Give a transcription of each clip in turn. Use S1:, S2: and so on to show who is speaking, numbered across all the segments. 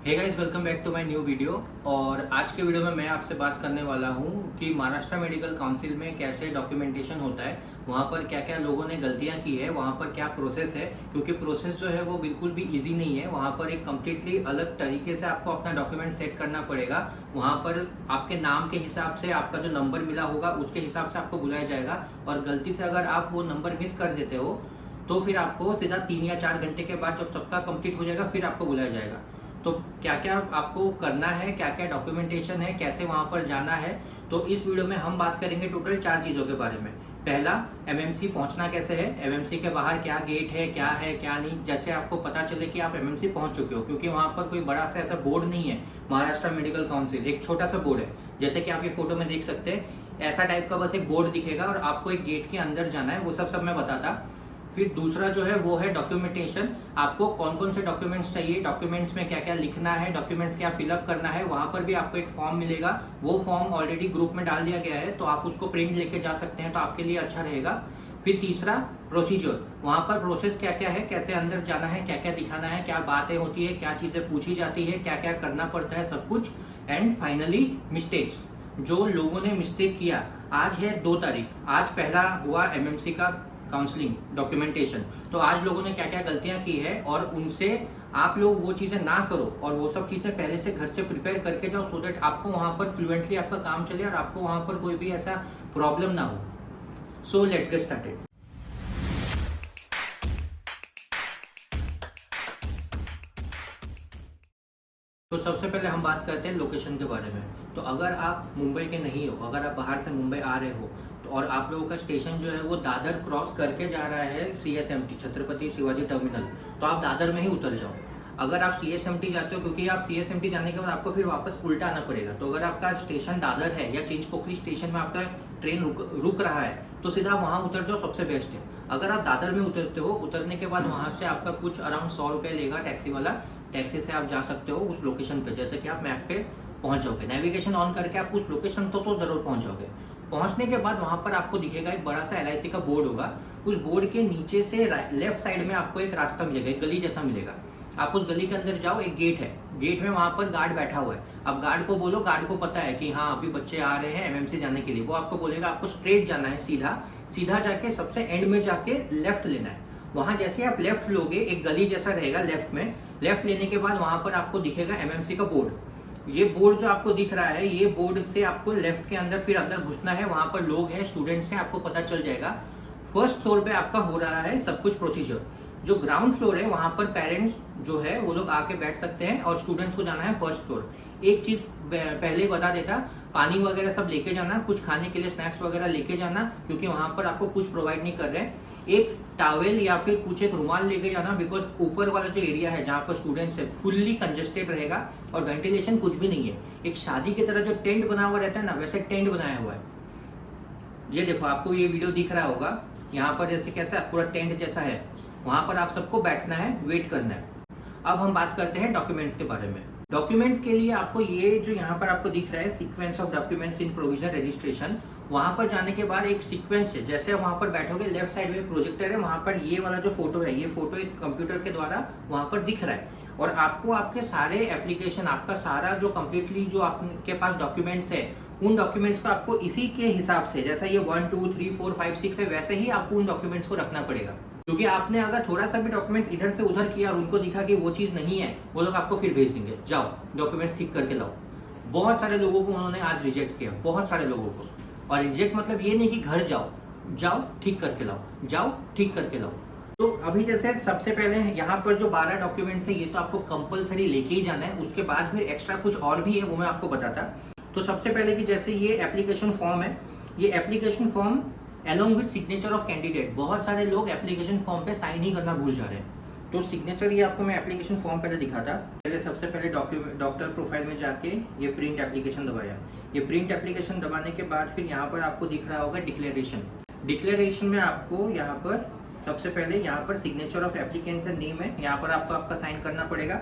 S1: Hey guys, welcome back to my new video. और आज के वीडियो में मैं आपसे बात करने वाला हूं कि महाराष्ट्र मेडिकल काउंसिल में कैसे डॉक्यूमेंटेशन होता है, वहां पर क्या क्या लोगों ने गलतियां की है, वहां पर क्या प्रोसेस है। क्योंकि प्रोसेस जो है वो बिल्कुल भी इजी नहीं है। वहां पर एक कम्प्लीटली अलग तरीके से आपको अपना डॉक्यूमेंट सेट करना पड़ेगा। वहां पर आपके नाम के हिसाब से आपका जो नंबर मिला होगा उसके हिसाब से आपको बुलाया जाएगा। और गलती से अगर आप वो नंबर मिस कर देते हो तो फिर आपको सीधा 3 या 4 घंटे के बाद जब सबका कंप्लीट हो जाएगा फिर आपको बुलाया जाएगा। तो क्या क्या आपको करना है, क्या क्या डॉक्यूमेंटेशन है, कैसे वहाँ पर जाना है, तो इस वीडियो में हम बात करेंगे टोटल 4 चीज़ों के बारे में। पहला, एमएमसी पहुँचना कैसे है, एमएमसी के बाहर क्या गेट है क्या नहीं, जैसे आपको पता चले कि आप एमएमसी पहुँच चुके हो। क्योंकि वहाँ पर कोई बड़ा सा ऐसा बोर्ड नहीं है। महाराष्ट्र मेडिकल काउंसिल एक छोटा सा बोर्ड है, जैसे कि आप ये फोटो में देख सकते हैं। ऐसा टाइप का बस एक बोर्ड दिखेगा और आपको एक गेट के अंदर जाना है, वो सब मैं बताता। फिर दूसरा जो है वो है डॉक्यूमेंटेशन। आपको कौन कौन से डॉक्यूमेंट्स चाहिए, डॉक्यूमेंट्स में क्या क्या लिखना है, डॉक्यूमेंट्स क्या फिलअप करना है। वहाँ पर भी आपको एक फॉर्म मिलेगा, वो फॉर्म ऑलरेडी ग्रुप में डाल दिया गया है, तो आप उसको प्रिंट लेके जा सकते हैं, तो आपके लिए अच्छा रहेगा। फिर तीसरा, प्रोसीजर। वहाँ पर प्रोसेस क्या क्या है, कैसे अंदर जाना है, क्या क्या दिखाना है, क्या बातें होती है, क्या चीज़ें पूछी जाती है, क्या क्या करना पड़ता है, सब कुछ। एंड फाइनली मिस्टेक्स, जो लोगों ने मिस्टेक किया। आज है 2 तारीख, आज पहला हुआ एमएमसी का काउंसलिंग डॉक्यूमेंटेशन। तो आज लोगों ने क्या क्या गलतियां की है और उनसे आप लोग वो चीज़ें ना करो और वो सब चीज़ें पहले से घर से प्रिपेयर करके जाओ, सो दैट आपको वहाँ पर फ्लुएंटली आपका काम चले और आपको वहाँ पर कोई भी ऐसा प्रॉब्लम ना हो। So let's get started. तो सबसे पहले हम बात करते हैं लोकेशन के बारे में। तो अगर आप मुंबई के नहीं हो, अगर आप बाहर से मुंबई आ रहे हो, तो और आप लोगों का स्टेशन जो है वो दादर क्रॉस करके जा रहा है सीएसएमटी छत्रपति शिवाजी टर्मिनल, तो आप दादर में ही उतर जाओ। अगर आप सीएसएमटी जाते हो, क्योंकि आप सीएसएमटी जाने के बाद आपको फिर वापस उल्टा आना पड़ेगा, तो अगर आपका स्टेशन दादर है या चिंचपोखली स्टेशन में आपका ट्रेन रुक रहा है तो सीधा वहाँ उतर जाओ, सबसे बेस्ट है। अगर आप दादर में उतरते हो, उतरने के बाद वहाँ से आपका कुछ अराउंड 100 रुपये लेगा टैक्सी वाला। टैक्सी से आप जा सकते हो उस लोकेशन पे, जैसे कि आप मैप पे पहुंच जाओगे, नेविगेशन ऑन करके आप उस लोकेशन तो जरूर पहुंच जाओगे। पहुंचने के बाद वहां पर आपको दिखेगा एक बड़ा सा एलआईसी का बोर्ड होगा। उस बोर्ड के नीचे से लेफ्ट साइड में आपको एक रास्ता मिलेगा, एक गली जैसा मिलेगा। आप उस गली के अंदर जाओ, एक गेट है, गेट में वहां पर गार्ड बैठा हुआ है। अब गार्ड को बोलो, गार्ड को पता है कि हाँ अभी बच्चे आ रहे हैं एमएमसी जाने के लिए, वो आपको बोलेगा आपको स्ट्रेट जाना है, सीधा सीधा जाके सबसे एंड में जाके लेफ्ट लेना है। वहां जैसे आप लेफ्ट लोगे, एक गली जैसा रहेगा लेफ्ट में। लेफ्ट लेने के बाद वहां पर आपको दिखेगा एमएमसी का बोर्ड। ये बोर्ड जो आपको दिख रहा है, ये बोर्ड से आपको लेफ्ट के अंदर फिर अंदर घुसना है। वहां पर लोग हैं, स्टूडेंट्स हैं, आपको पता चल जाएगा। फर्स्ट फ्लोर पे आपका हो रहा है सब कुछ प्रोसीजर। जो ग्राउंड फ्लोर है वहां पर पेरेंट्स जो है वो लोग आके बैठ सकते हैं और स्टूडेंट्स को जाना है फर्स्ट फ्लोर। एक चीज पहले ही बता देता, पानी वगैरह सब लेके जाना, कुछ खाने के लिए स्नैक्स वगैरह लेके जाना, क्योंकि वहां पर आपको कुछ प्रोवाइड नहीं कर रहे हैं। एक टॉवेल या फिर कुछ एक रुमाल लेके जाना, बिकॉज ऊपर वाला जो एरिया है जहाँ पर स्टूडेंट्स है फुल्ली कंजेस्टेड रहेगा और वेंटिलेशन कुछ भी नहीं है। एक शादी की तरह जो टेंट बना हुआ रहता है ना, वैसे टेंट बनाया हुआ है। ये देखो, आपको ये वीडियो दिख रहा होगा, यहाँ पर जैसे कैसा पूरा टेंट जैसा है, वहां पर आप सबको बैठना है, वेट करना है। अब हम बात करते हैं डॉक्यूमेंट्स के बारे में। डॉक्यूमेंट्स के लिए आपको ये जो यहाँ पर आपको दिख रहा है sequence of documents in provisional registration, वहां पर जाने के बाद एक सीक्वेंस है। जैसे वहां पर बैठोगे, लेफ्ट साइड में प्रोजेक्टर है, वहां पर ये वाला जो फोटो है, ये फोटो एक कंप्यूटर के द्वारा वहां पर दिख रहा है। और आपको आपके सारे एप्लीकेशन, आपका सारा जो कम्प्लीटली जो आपके पास डॉक्यूमेंट्स है, उन डॉक्यूमेंट्स को आपको इसी के हिसाब से, जैसा ये 1 2 3 4 5 6 है, वैसे ही आपको उन डॉक्यूमेंट्स को रखना पड़ेगा। क्योंकि आपने अगर थोड़ा सा भी डॉक्यूमेंट्स इधर से उधर किया और उनको दिखा कि वो चीज़ नहीं है, वो लोग आपको फिर भेज देंगे, जाओ डॉक्यूमेंट्स ठीक करके लाओ। बहुत सारे लोगों को उन्होंने आज रिजेक्ट किया, बहुत सारे लोगों को। और रिजेक्ट मतलब ये नहीं कि घर जाओ, जाओ ठीक करके लाओ, जाओ ठीक करके लाओ। तो अभी जैसे सबसे पहले यहाँ पर जो 12 डॉक्यूमेंट्स है, ये तो आपको कंपलसरी लेके ही जाना है। उसके बाद फिर एक्स्ट्रा कुछ और भी है, वो मैं आपको बताता। तो सबसे पहले कि जैसे ये एप्लीकेशन फॉर्म है, ये application form along with signature of candidate. बहुत सारे लोग एप्लीकेशन फॉर्म पे साइन ही करना भूल जा रहे हैं। तो सिग्नेचर ये आपको मैं एप्लीकेशन फॉर्म पहले दिखाता। पहले सबसे पहले डॉक्टर प्रोफाइल में जाके ये प्रिंट एप्लीकेशन दबाया। ये प्रिंट एप्लीकेशन दबाने के बाद फिर यहाँ पर आपको दिख रहा होगा डिक्लेरेशन। डिक्लेरेशन में आपको यहाँ पर सबसे पहले यहाँ पर सिग्नेचर ऑफ एप्लीकेंट से नेम है, यहाँ पर आपको आपका साइन करना पड़ेगा।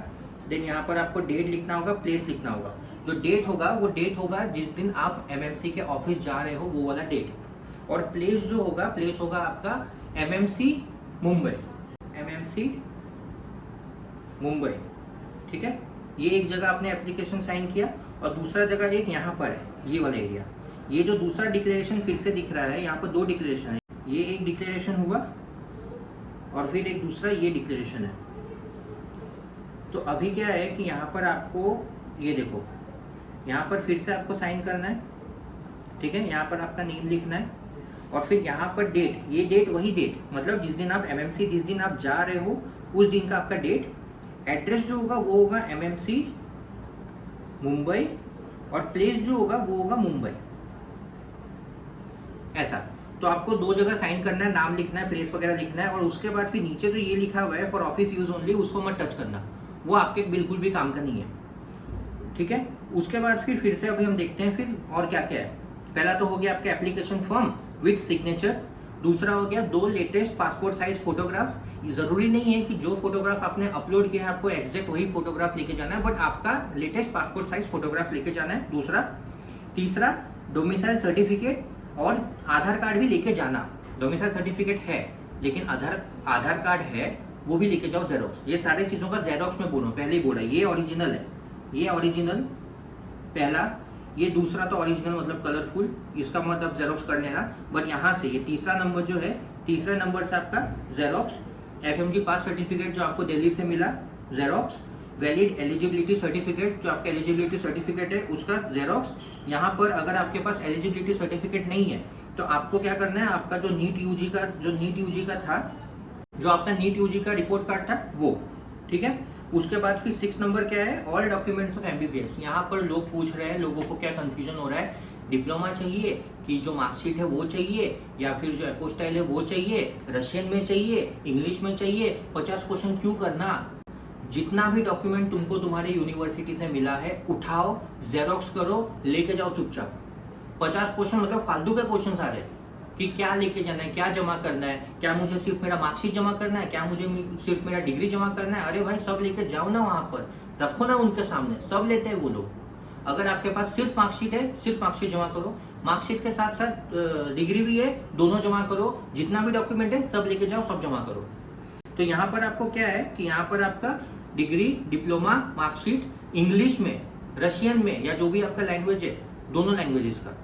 S1: देन यहाँ पर आपको डेट लिखना होगा, प्लेस लिखना होगा। जो डेट होगा वो डेट होगा जिस दिन आप एमएमसी के ऑफिस जा रहे हो, वो वाला डेट। और प्लेस जो होगा, प्लेस होगा आपका एमएमसी मुंबई, एमएमसी मुंबई, ठीक है। ये एक जगह आपने एप्लीकेशन साइन किया और दूसरा जगह एक यहाँ पर है, ये वाला एरिया। ये जो दूसरा डिक्लेरेशन फिर से दिख रहा है, यहाँ पर 2 डिक्लेरेशन है, ये एक डिक्लेरेशन हुआ और फिर एक दूसरा ये डिक्लेरेशन है। तो अभी क्या है कि यहाँ पर आपको ये देखो, यहाँ पर फिर से आपको साइन करना है, ठीक है। यहाँ पर आपका नेम लिखना है और फिर यहाँ पर डेट, ये डेट वही डेट, मतलब जिस दिन आप एमएमसी, जिस दिन आप जा रहे हो उस दिन का आपका डेट। एड्रेस जो होगा वो होगा एमएमसी मुंबई और प्लेस जो होगा वो होगा मुंबई, ऐसा। तो आपको 2 जगह साइन करना है, नाम लिखना है, प्लेस वगैरह लिखना है और उसके बाद फिर नीचे जो ये लिखा हुआ है फॉर ऑफिस यूज ओनली, उसको मत टच करना, वो आपके बिल्कुल भी काम का नहीं है, ठीक है। उसके बाद फिर से अभी हम देखते हैं फिर और क्या क्या है। पहला तो हो गया आपका एप्लीकेशन फॉर्म विद सिग्नेचर, दूसरा हो गया 2 लेटेस्ट पासपोर्ट साइज फोटोग्राफ। जरूरी नहीं है कि जो फोटोग्राफ आपने अपलोड किया है आपको एग्जैक्ट वही फोटोग्राफ लेके जाना है, बट आपका लेटेस्ट पासपोर्ट साइज फोटोग्राफ लेके जाना है, दूसरा। तीसरा डोमिसाइल सर्टिफिकेट और आधार कार्ड भी लेके जाना। डोमिसाइल सर्टिफिकेट है लेकिन आधार कार्ड है वो भी लेके जाओ, जेरोक्स। ये सारी चीजों का जेरोक्स में बोलो, पहले ही बोला ये ओरिजिनल है, ये ओरिजिनल पहला, ये दूसरा तो ओरिजिनल मतलब कलरफुल, इसका मतलब जेरोक्स कर लेना। बट यहाँ से ये तीसरा नंबर जो है, तीसरे नंबर से आपका जेरोक्स, एफएमजी पास सर्टिफिकेट जो आपको दिल्ली से मिला जेरोक्स, वैलिड एलिजिबिलिटी सर्टिफिकेट जो आपका एलिजिबिलिटी सर्टिफिकेट है उसका जेरोक्स। यहाँ पर अगर आपके पास एलिजिबिलिटी सर्टिफिकेट नहीं है तो आपको क्या करना है, आपका जो नीट यूजी का था, जो आपका नीट यूजी का रिपोर्ट कार्ड था वो, ठीक है। उसके बाद फिर 6 नंबर क्या है, ऑल डॉक्यूमेंट्स ऑफ एमबीबीएस। यहाँ पर लोग पूछ रहे हैं, लोगों को क्या कंफ्यूजन हो रहा है, डिप्लोमा चाहिए कि जो मार्कशीट है वो चाहिए या फिर जो अपोस्टाइल है वो चाहिए, रशियन में चाहिए, इंग्लिश में चाहिए, 50 क्वेश्चन क्यों करना। जितना भी डॉक्यूमेंट तुमको तुम्हारे यूनिवर्सिटी से मिला है उठाओ, जेरोक्स करो, लेके जाओ चुपचाप। 50 क्वेश्चन मतलब फालतू के क्वेश्चन आ रहे हैं कि क्या लेके जाना है, क्या जमा करना है, क्या मुझे सिर्फ मेरा मार्कशीट जमा करना है, क्या मुझे सिर्फ मेरा डिग्री जमा करना है। अरे भाई सब लेके जाओ ना, वहां पर रखो ना उनके सामने, सब लेते हैं वो लोग। अगर आपके पास सिर्फ मार्कशीट है, सिर्फ मार्कशीट जमा करो, मार्कशीट के साथ साथ डिग्री भी है, दोनों जमा करो, जितना भी डॉक्यूमेंट है सब लेके जाओ, सब जमा करो। तो यहाँ पर आपको क्या है कि यहाँ पर आपका डिग्री, डिप्लोमा, मार्कशीट इंग्लिश में, रशियन में या जो भी आपका लैंग्वेज है, दोनों लैंग्वेजेस का।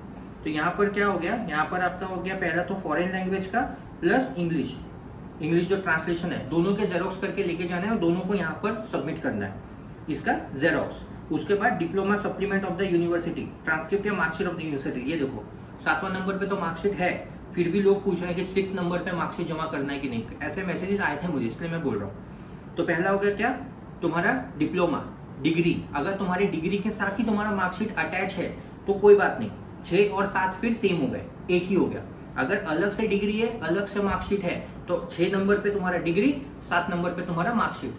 S1: तो यहाँ पर क्या हो गया, यहाँ पर आपका हो गया पहला तो फॉरेन लैंग्वेज का प्लस इंग्लिश जो ट्रांसलेशन है, दोनों के जेरोक्स करके लेके जाना है और दोनों को यहाँ पर सबमिट करना है, इसका जेरोक्स। उसके बाद diploma supplement of the university, transcript या मार्कशीट ऑफ द यूनिवर्सिटी। ये देखो 7वां नंबर पे तो मार्कशीट है, फिर भी लोग पूछ रहे हैं कि 6 नंबर पे मार्कशीट जमा करना है कि नहीं। ऐसे मैसेजेस आए थे मुझे, इसलिए मैं बोल रहा हूँ। तो पहला हो गया क्या, तुम्हारा डिप्लोमा डिग्री। अगर तुम्हारी डिग्री के साथ ही तुम्हारा मार्कशीट अटैच है तो कोई बात नहीं, 6 और 7 फिर सेम हो गए, एक ही हो गया। अगर अलग से डिग्री है, अलग से मार्कशीट है तो 6 नंबर पे तुम्हारा डिग्री, 7 नंबर पे तुम्हारा मार्कशीट,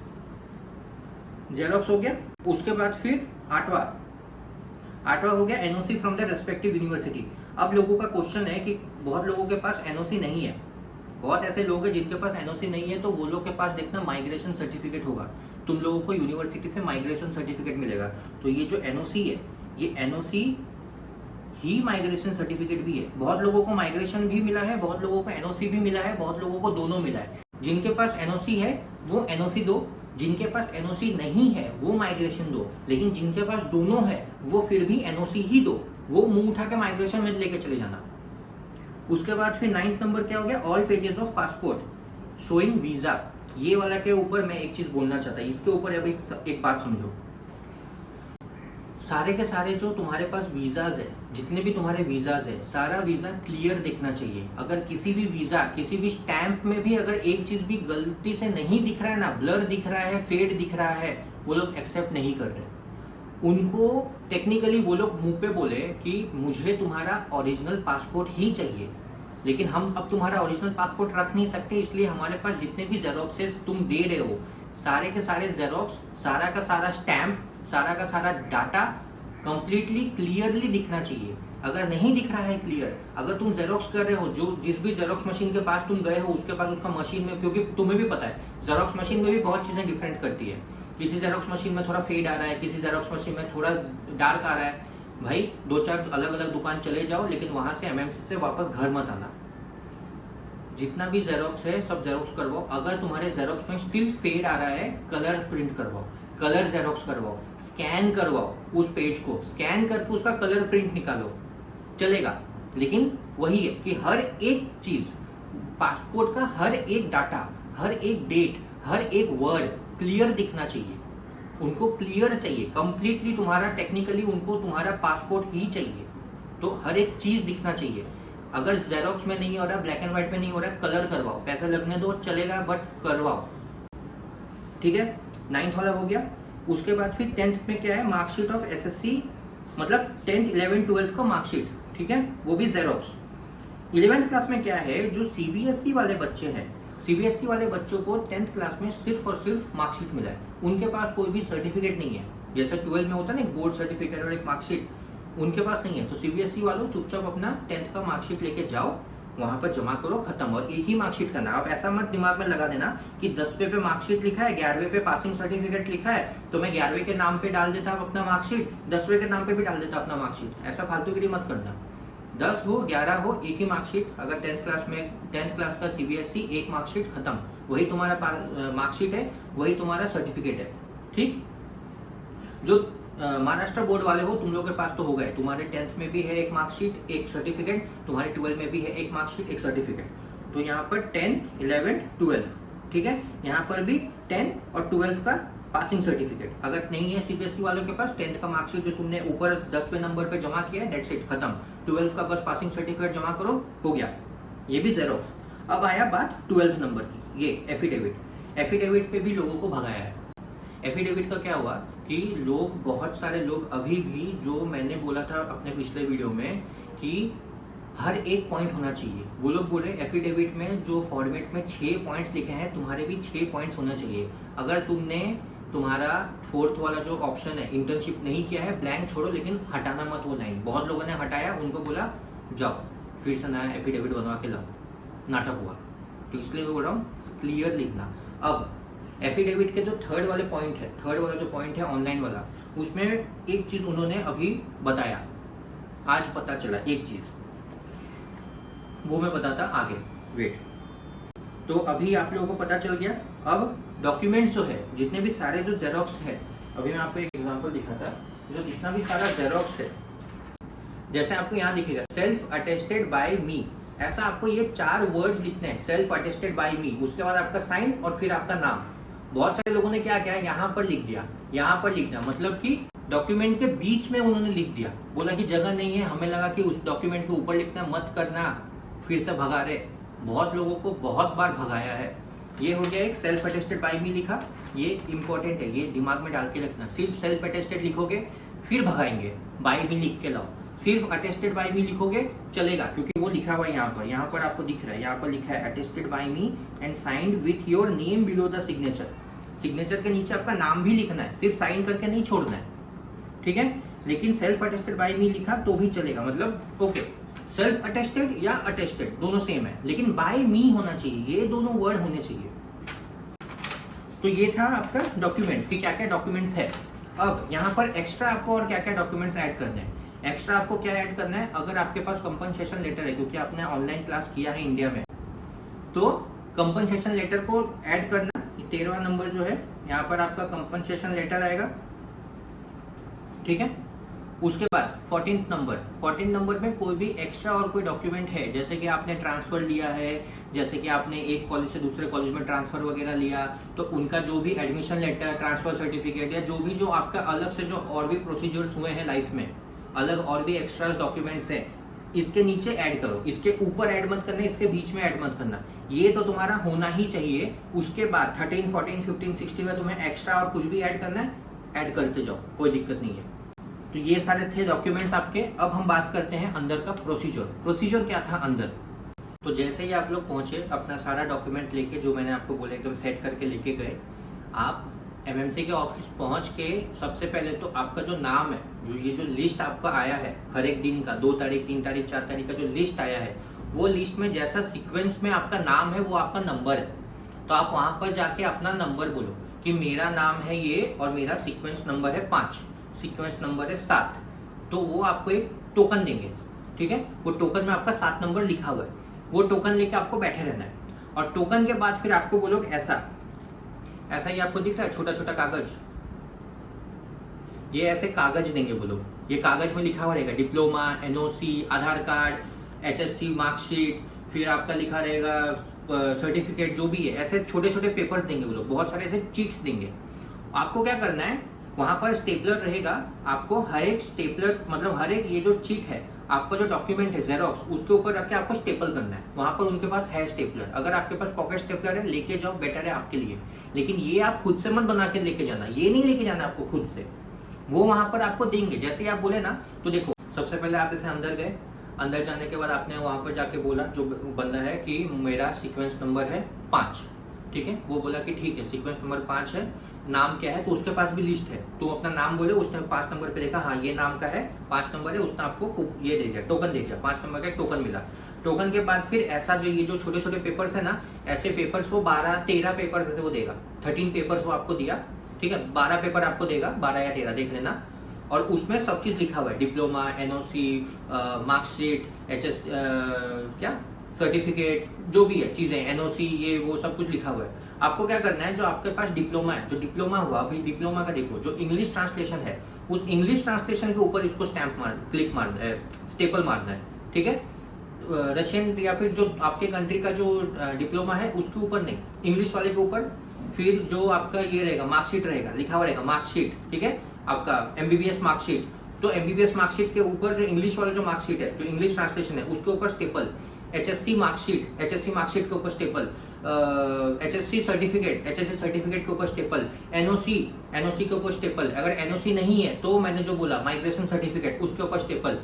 S1: जेरोक्स हो गया। उसके बाद फिर 8वां हो गया NOC from the respective university. अब लोगों का क्वेश्चन है कि बहुत लोगों के पास एनओसी नहीं है, बहुत ऐसे लोग हैं जिनके पास एनओसी नहीं है, तो वो लोग के पास देखना माइग्रेशन सर्टिफिकेट होगा, तुम लोगों को यूनिवर्सिटी से माइग्रेशन सर्टिफिकेट मिलेगा। तो ये जो एनओसी है, ये एनओसी ही माइग्रेशन सर्टिफिकेट भी है। बहुत लोगों को माइग्रेशन भी मिला है, बहुत लोगों को एनओसी भी मिला है, बहुत लोगों को दोनों मिला है। जिनके पास एनओसी है वो एनओसी दो, जिनके पास एनओसी नहीं है वो माइग्रेशन दो, लेकिन जिनके पास दोनों है वो फिर भी एनओसी ही दो, वो मुंह उठा के माइग्रेशन में लेके चले जाना। उसके बाद फिर 9th नंबर क्या हो गया, all pages of passport showing visa. ये वाला के ऊपर मैं एक चीज बोलना चाहता हूँ, इसके ऊपर अभी एक बात समझो। सारे के सारे जो तुम्हारे पास वीजाज है, जितने भी तुम्हारे वीजाज है, सारा वीजा क्लियर दिखना चाहिए। अगर किसी भी वीजा, किसी भी स्टैंप में भी अगर एक चीज भी गलती से नहीं दिख रहा है ना, ब्लर दिख रहा है, फेड दिख रहा है, वो लोग एक्सेप्ट नहीं कर रहे। उनको टेक्निकली वो लोग मुंह पे बोले कि मुझे तुम्हारा ओरिजिनल पासपोर्ट ही चाहिए, लेकिन हम अब तुम्हारा ओरिजिनल पासपोर्ट रख नहीं सकते, इसलिए हमारे पास जितने भी जेरोक्सेस तुम दे रहे हो, सारे के सारे जेरोक्स, सारा का सारा स्टैंप, सारा का सारा डाटा कंप्लीटली क्लियरली दिखना चाहिए। अगर नहीं दिख रहा है क्लियर, अगर तुम जेरोक्स कर रहे हो, जो जिस भी जेरोक्स मशीन के पास तुम गए हो उसके पास उसका मशीन में, क्योंकि तुम्हें भी पता है जेरोक्स मशीन में भी बहुत चीज़ें डिफरेंट करती है। किसी जेरोक्स मशीन में थोड़ा फेड आ रहा है, किसी जेरोक्स मशीन में थोड़ा डार्क आ रहा है। भाई 2-4 अलग अलग दुकान चले जाओ, लेकिन वहाँ से एमएमसी से वापस घर मत आना। जितना भी जेरोक्स है सब जेरोक्स करवाओ। अगर तुम्हारे जेरोक्स में स्टिल फेड आ रहा है, कलर प्रिंट करवाओ। कलर जेरोक्स करवाओ, स्कैन करवाओ उस पेज को, स्कैन करके उसका कलर प्रिंट निकालो, चलेगा। लेकिन वही है कि हर एक चीज़, पासपोर्ट का हर एक डाटा, हर एक डेट, हर एक वर्ड क्लियर दिखना चाहिए। उनको क्लियर चाहिए, कंप्लीटली तुम्हारा टेक्निकली उनको तुम्हारा पासपोर्ट ही चाहिए। तो हर एक चीज़ दिखना चाहिए। अगर जेरोक्स में नहीं हो रहा, ब्लैक एंड व्हाइट में नहीं हो रहा, कलर करवाओ, पैसा लगने दो चलेगा, बट करवाओ, ठीक है। 9th वाला हो गया। उसके बाद फिर 10th में क्या है, मार्कशीट ऑफ एसएससी, मतलब 10th 11th 12th का मार्कशीट, ठीक है, वो भी जेरोक्स। 11th क्लास में क्या है, जो सीबीएसई वाले बच्चे हैं, सीबीएसई वाले बच्चों को 10th क्लास में सिर्फ और सिर्फ मार्कशीट मिला है, उनके पास कोई भी सर्टिफिकेट नहीं है। जैसे 12 में होता है ना, एक बोर्ड सर्टिफिकेट और एक मार्कशीट, उनके पास नहीं है। तो सीबीएसई वालों चुपचाप अपना 10th का मार्कशीट लेके जाओ, वहाँ पर जमा करो, खत्म। और एक ही मार्कशीट करना। आप ऐसा मत दिमाग में लगा देना कि 10वें पे मार्कशीट लिखा है, 11वें पे पासिंग सर्टिफिकेट लिखा है, तो मैं 11वें के नाम पे डाल देता अपना मार्कशीट, 10वें के नाम पे भी डाल देता अपना मार्कशीट। ऐसा फालतूगिरी मत करना। 10 हो 11 हो, एक ही मार्कशीट। अगर 10th क्लास में 10th क्लास का सीबीएसई, एक मार्कशीट, खत्म। वही तुम्हारा मार्कशीट है, वही तुम्हारा सर्टिफिकेट है, ठीक। जो महाराष्ट्र बोर्ड वाले हो, तुम लोगों के पास तो हो गए, तुम्हारे 10th में भी है एक मार्कशीट, एक सर्टिफिकेट, तुम्हारे 12 में भी है एक मार्कशीट, एक सर्टिफिकेट। तो यहाँ पर 10th 11th 12, ठीक है, यहाँ पर भी 10th और 12th का पासिंग सर्टिफिकेट। अगर नहीं है सीबीएसई वालों के पास 10th का मार्कशीट जो तुमने ऊपर 10वें नंबर पे जमा किया है, दैट्स इट, खत्म। 12th का बस पासिंग सर्टिफिकेट जमा करो, हो गया। ये भी जेरोक्स। अब आया बात 12th नंबर की, ये एफिडेविट। एफिडेविट पे भी लोगों को भगाया है। एफिडेविट का क्या हुआ कि लोग, बहुत सारे लोग अभी भी, जो मैंने बोला था अपने पिछले वीडियो में कि हर एक पॉइंट होना चाहिए, वो लोग बोले एफिडेविट में जो फॉर्मेट में 6 पॉइंट्स लिखे हैं, तुम्हारे भी 6 पॉइंट्स होना चाहिए। अगर तुमने तुम्हारा 4th वाला जो ऑप्शन है, इंटर्नशिप नहीं किया है, ब्लैंक छोड़ो, लेकिन हटाना मत वो लाइन। बहुत लोगों ने हटाया, उनको बोला जाओ फिर से नया एफिडेविट बनवा के लाओ, नाटक हुआ। तो इसलिए मैं बोल रहा हूँ क्लियर लिखना। अब एफिडेविट के जो 3rd वाले पॉइंट है, 3rd वाला जो पॉइंट है ऑनलाइन वाला, उसमें एक चीज़ उन्होंने अभी बताया, आज पता चला एक चीज़, वो मैं बताता आगे, वेट। तो अभी आप लोगों को पता चल गया। अब डॉक्यूमेंट्स जो है, जितने भी सारे जो जेरोक्स है, अभी मैं आपको एक एग्जांपल दिखाता, जो जितना भी सारा जेरोक्स है, जैसे आपको यहाँ दिखेगा सेल्फ अटेस्टेड बाय मी, ऐसा आपको ये 4 वर्ड्स लिखने हैं, सेल्फ अटेस्टेड बाय मी, उसके बाद आपका साइन और फिर आपका नाम। बहुत सारे लोगों ने क्या किया, यहाँ पर लिख दिया, यहाँ पर लिख दिया, मतलब कि डॉक्यूमेंट के बीच में उन्होंने लिख दिया, बोला कि जगह नहीं है, हमें लगा कि उस डॉक्यूमेंट के ऊपर लिखना, मत करना, फिर से भगा रहे। बहुत लोगों को बहुत बार भगाया है। ये हो गया एक सेल्फ अटेस्टेड बाय मी लिखा, ये इंपॉर्टेंट है, ये दिमाग में डाल के रखना। सिर्फ सेल्फ अटेस्टेड लिखोगे फिर भगाएंगे, बाय मी लिख के लाओ। सिर्फ अटेस्टेड बाय मी लिखोगे चलेगा, क्योंकि वो लिखा हुआ है यहाँ पर आपको दिख रहा है, यहाँ पर लिखा है attested bye me and signed with your name below the signature. Signature के नीचे आपका नाम भी लिखना है, सिर्फ साइन करके नहीं छोड़ना है, ठीक है। लेकिन सेल्फ अटेस्टेड बाय मी लिखा तो भी चलेगा, मतलब ओके, सेल्फ अटेस्टेड या अटेस्टेड दोनों सेम है, लेकिन बाय मी होना चाहिए, ये दोनों वर्ड होने चाहिए। तो ये था आपका डॉक्यूमेंट्स कि क्या क्या डॉक्यूमेंट्स है। अब यहाँ पर एक्स्ट्रा आपको और क्या क्या डॉक्यूमेंट्स ऐड करने हैं। एक्स्ट्रा आपको क्या ऐड करना है, अगर आपके पास कंपनसेशन लेटर है, क्योंकि आपने ऑनलाइन क्लास किया है इंडिया में, तो कंपनसेशन लेटर को ऐड करना। 13वां नंबर जो है, यहाँ पर आपका कंपनसेशन लेटर आएगा, ठीक है। उसके बाद 14th नंबर में कोई भी एक्स्ट्रा और कोई डॉक्यूमेंट है, जैसे कि आपने ट्रांसफ़र लिया है, जैसे कि आपने एक कॉलेज से दूसरे कॉलेज में ट्रांसफ़र वगैरह लिया, तो उनका जो भी एडमिशन लेटर, ट्रांसफ़र सर्टिफिकेट, या जो भी जो आपका अलग से जो और भी प्रोसीजर्स हुए हैं लाइफ में, अलग और भी एक्स्ट्रा डॉक्यूमेंट्स हैं, इसके नीचे ऐड करो। इसके ऊपर ऐड मत करना, इसके बीच में ऐड मत करना, ये तो तुम्हारा होना ही चाहिए। उसके बाद 13, 14, 15, 16 में तुम्हें एक्स्ट्रा और कुछ भी ऐड करना है, ऐड करते जाओ, कोई दिक्कत नहीं है। तो ये सारे थे डॉक्यूमेंट्स आपके। अब हम बात करते हैं अंदर का प्रोसीजर क्या था अंदर। तो जैसे ही आप लोग पहुंचे, अपना सारा डॉक्यूमेंट लेके, जो मैंने आपको बोला एकदम सेट करके लेके गए, आप एमएमसी के ऑफिस पहुंच के सबसे पहले तो आपका जो नाम है, जो लिस्ट आपका आया है हर एक दिन का, 2 तारीख 3 तारीख 4 तारीख का जो लिस्ट आया है, वो लिस्ट में जैसा सीक्वेंस में आपका नाम है वो आपका नंबर है। तो आप वहाँ पर जाके अपना नंबर बोलो कि मेरा नाम है ये और मेरा सीक्वेंस नंबर है 5, सीक्वेंस नंबर है 7। तो वो आपको एक टोकन देंगे, ठीक है। वो टोकन में आपका 7 नंबर लिखा हुआ है, वो टोकन लेके आपको बैठे रहना है। और टोकन के बाद फिर आपको वो लोग ऐसा ही आपको दिख रहा है छोटा छोटा कागज, ये ऐसे कागज देंगे वो लोग, ये कागज में लिखा हुआ रहेगा डिप्लोमा, एनओसी, आधार कार्ड, एचएससी मार्कशीट, फिर आपका लिखा रहेगा सर्टिफिकेट, जो भी है, ऐसे छोटे छोटे पेपर्स देंगे वो लोग, बहुत सारे ऐसे चीट्स देंगे। आपको क्या करना है, वहाँ पर स्टेपलर रहेगा, आपको हर एक स्टेपलर मतलब हर एक ये जो चीट है, आपका जो डॉक्यूमेंट है जेरोक्स, उसके ऊपर रख के आपको स्टेपल करना है। वहाँ पर उनके पास है स्टेपलर, अगर आपके पास पॉकेट स्टेपलर है लेके जाओ, बेटर है आपके लिए। लेकिन ये आप खुद से मत बना के लेके जाना, ये नहीं लेके जाना आपको खुद से, वो वहाँ पर आपको देंगे। जैसे ही आप बोले ना, तो देखो सबसे पहले आप जैसे अंदर गए, अंदर जाने के बाद आपने वहाँ पर जाके बोला, जो बंदा है कि मेरा सीक्वेंस नंबर है 5, ठीक है, वो बोला कि ठीक है सीक्वेंस नंबर 5 है, नाम क्या है, तो उसके पास भी लिस्ट है, तो अपना नाम बोले, उसने 5 नंबर पे लिखा, हाँ ये नाम का है, 5 नंबर है, उसने आपको ये दे दिया, टोकन दे दिया, 5 नंबर का टोकन मिला। टोकन के बाद फिर ऐसा जो ये जो छोटे छोटे पेपर्स है ना, ऐसे पेपर्स वो 12-13 पेपर्स ऐसे वो देगा, 13 पेपर्स वो आपको दिया, ठीक है, 12 पेपर आपको देगा, 12 या 13 देख लेना, और उसमें सब चीज़ लिखा हुआ है, डिप्लोमा, एनओसी, मार्कशीट, एचएस क्या सर्टिफिकेट, जो भी है चीज़ें, एनओसी, ये वो सब कुछ लिखा हुआ है। आपको क्या करना है, जो आपके पास डिप्लोमा है, जो डिप्लोमा हुआ, अभी डिप्लोमा का देखो, जो इंग्लिश ट्रांसलेशन है, उस इंग्लिश ट्रांसलेशन के ऊपर इसको स्टैंप क्लिक मारना है, स्टेपल मारना है, ठीक है। रशियन या फिर जो आपके कंट्री का जो डिप्लोमा है उसके ऊपर नहीं, इंग्लिश वाले के ऊपर। फिर जो आपका ये रहेगा मार्कशीट रहेगा, लिखा हुआ रहेगा मार्कशीट, ठीक है, आपका एमबीबीएस मार्कशीट, तो एमबीबीएस मार्कशीट के ऊपर जो इंग्लिश वाला जो मार्कशीट है, जो इंग्लिश ट्रांसलेशन है, उसके ऊपर staple. HSC marksheet, HSC marksheet के ऊपर staple. HSC certificate, HSC certificate के ऊपर स्टेपल। एनओसी, एनओसी के ऊपर स्टेपल। अगर एनओसी नहीं है तो मैंने जो बोला माइग्रेशन सर्टिफिकेट, उसके ऊपर staple.